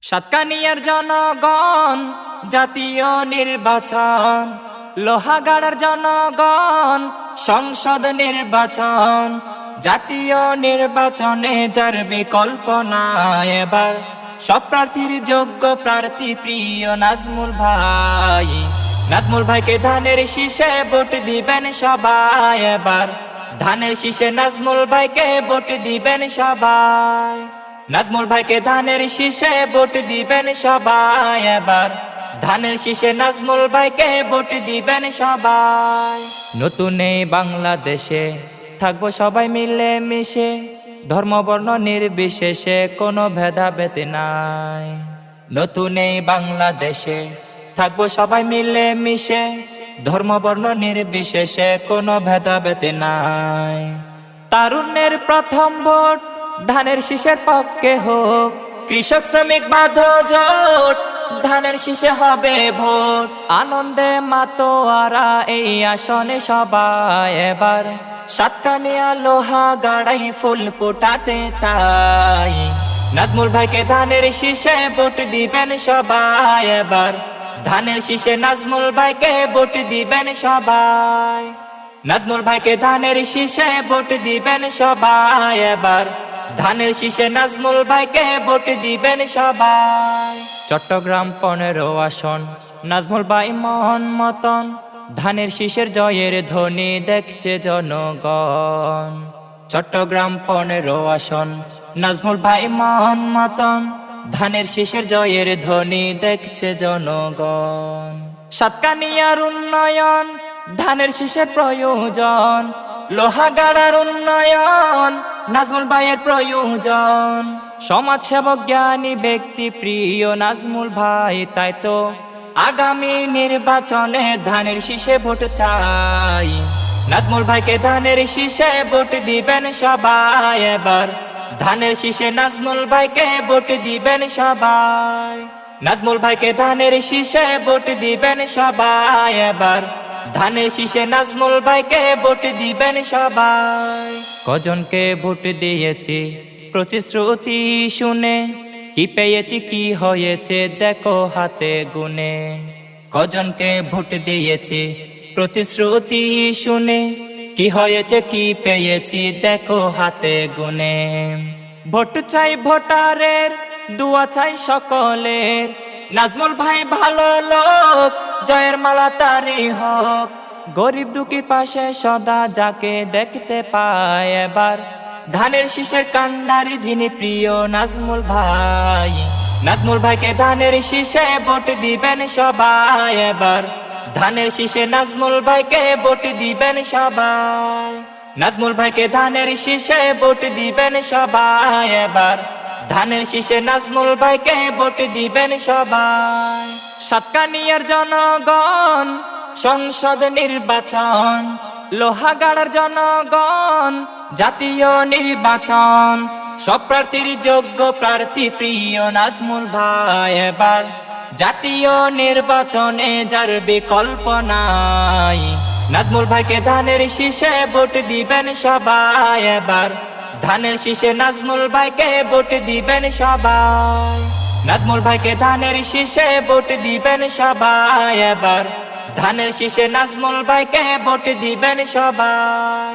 সাতকানিয়ার জনগণ জাতীয় নির্বাচন, লোহাগাড়ার জনগণ সংসদ নির্বাচন। জাতীয় নির্বাচনে যার বিকল্প নাই এবার, সব প্রার্থীর যোগ্য প্রার্থী প্রিয় নাজমুল ভাই। নাজমুল ভাইকে ধানের শীষে ভোট দিবেন সবাই এবার, ধানের শীষে নাজমুল ভাইকে ভোট দিবেন সবাই। নাজমুল ভাইকে ধানের শীষে ভোট দিবেন সবাই এবার, ধানের শীষে নাজমুল ভাইকে ভোট দিবেন সবাই। নতুন এই বাংলাদেশে থাকবো সবাই মিলে মিশে, ধর্ম বর্ণ নির্বিশেষে কোনো ভেদাভেদ নাই। নতুন এই বাংলাদেশে থাকবো সবাই মিলে মিশে, ধর্ম বর্ণ নির্বিশেষে কোনো ভেদাভেদ নাই। তারুণ্যের প্রথম ভোট ধানের শীষের পক্ষে হোক, কৃষক শ্রমিক বাঁধো জোট ধানের শীষে হবে ভোট। আনন্দে মাতোয়ারা এই আসনে সবাই এবার, সাতকানিয়া লোহাগাড়াই ফুল ফোটাতে চাই। নাজমুল ভাইকে ধানের শীষে ভোট দিবেন সবাই এবার, ধানের শীষে নাজমুল ভাইকে ভোট দিবেন সবাই। নাজমুল ভাইকে ধানের শীষে ভোট দিবেন সবাই এবার, ধানের শীষে নাজমুল ভাইকে ভোট দিবেন সবাই। চট্টগ্রাম 15 আসন নাজমুল ভাই মন মতন, ধানের শীষের জয়ের ধ্বনি দেখছে জনগণ। চট্টগ্রাম 15 আসন নাজমুল ভাই মন মতন, ধানের শীষের জয়ের ধ্বনি দেখছে জনগণ। সাতকানিয়ার উন্নয়ন ধানের শীষের প্রয়োজন, লোহাগাড়ার উন্নয়ন নাজমুল ভাইয়ের প্রয়োজন। সমাজসেবক জ্ঞানী ব্যক্তি প্রিয় নাজমুল ভাই, তাই তো আগামী নির্বাচনে ধানের শীষে ভোট চাই। নাজমুল ভাইকে ধানের শীষে ভোট দিবেন সবাই এবার, ধানের শীষে নাজমুল ভাইকে ভোট দিবেন সবাই। নাজমুল ভাইকে ধানের শীষে ভোট দিবেন সবাই এবার, ধানের শীষে নাজমুল ভাইকে ভোট দিবেন সবাই। কজনকে ভোট দিয়েছি প্রতিশ্রুতি শুনে, কি পেয়েছি কি হয়েছে দেখো হাতে গুনে। কজনকে ভোট দিয়েছি প্রতিশ্রুতি শুনে, কি হয়েছে কি পেয়েছি দেখো হাতে গুনে। ভোট চাই ভোটারের, দুয়া চাই সকলের, নাজমুল ভাই ভালো লোক জয়ের মালা তারি হোক। গরিব দুঃখী পাশে সদা যাকে দেখতে পায় এবার, ধানের শীষের কান্ডারি যিনি প্রিয় নাজমুল ভাই। নাজমুল ভাইকে ধানের শীষে ভোট দিবেন সবাই এবার, ধানের শীষে নাজমুল ভাইকে ভোট দিবেন সবাই। নাজমুল ভাইকে ধানের শীষে ভোট দিবেন সবাই এবার, ধানের শীষে নাজমুল ভাইকে ভোট দিবেন সবাই। সাতকানিয়ার জনগণ সংসদ নির্বাচন, লোহাগাড়ার জনগণ জাতীয় নির্বাচন। সব প্রার্থীর যোগ্য প্রার্থী প্রিয় নাজমুল ভাই এবার, জাতীয় নির্বাচনে যার বিকল্প নাই। নাজমুল ভাইকে ধানের শীষে ভোট দিবেন সবাই এবার, ধানের শীষে নাজমুল ভাইকে ভোট দিবেন সবাই। নাজমুল ভাইকে ধানের শীষে ভোট দিবেন সবাই এবার, ধানের শীষে নাজমুল ভাইকে ভোট দিবেন সবাই।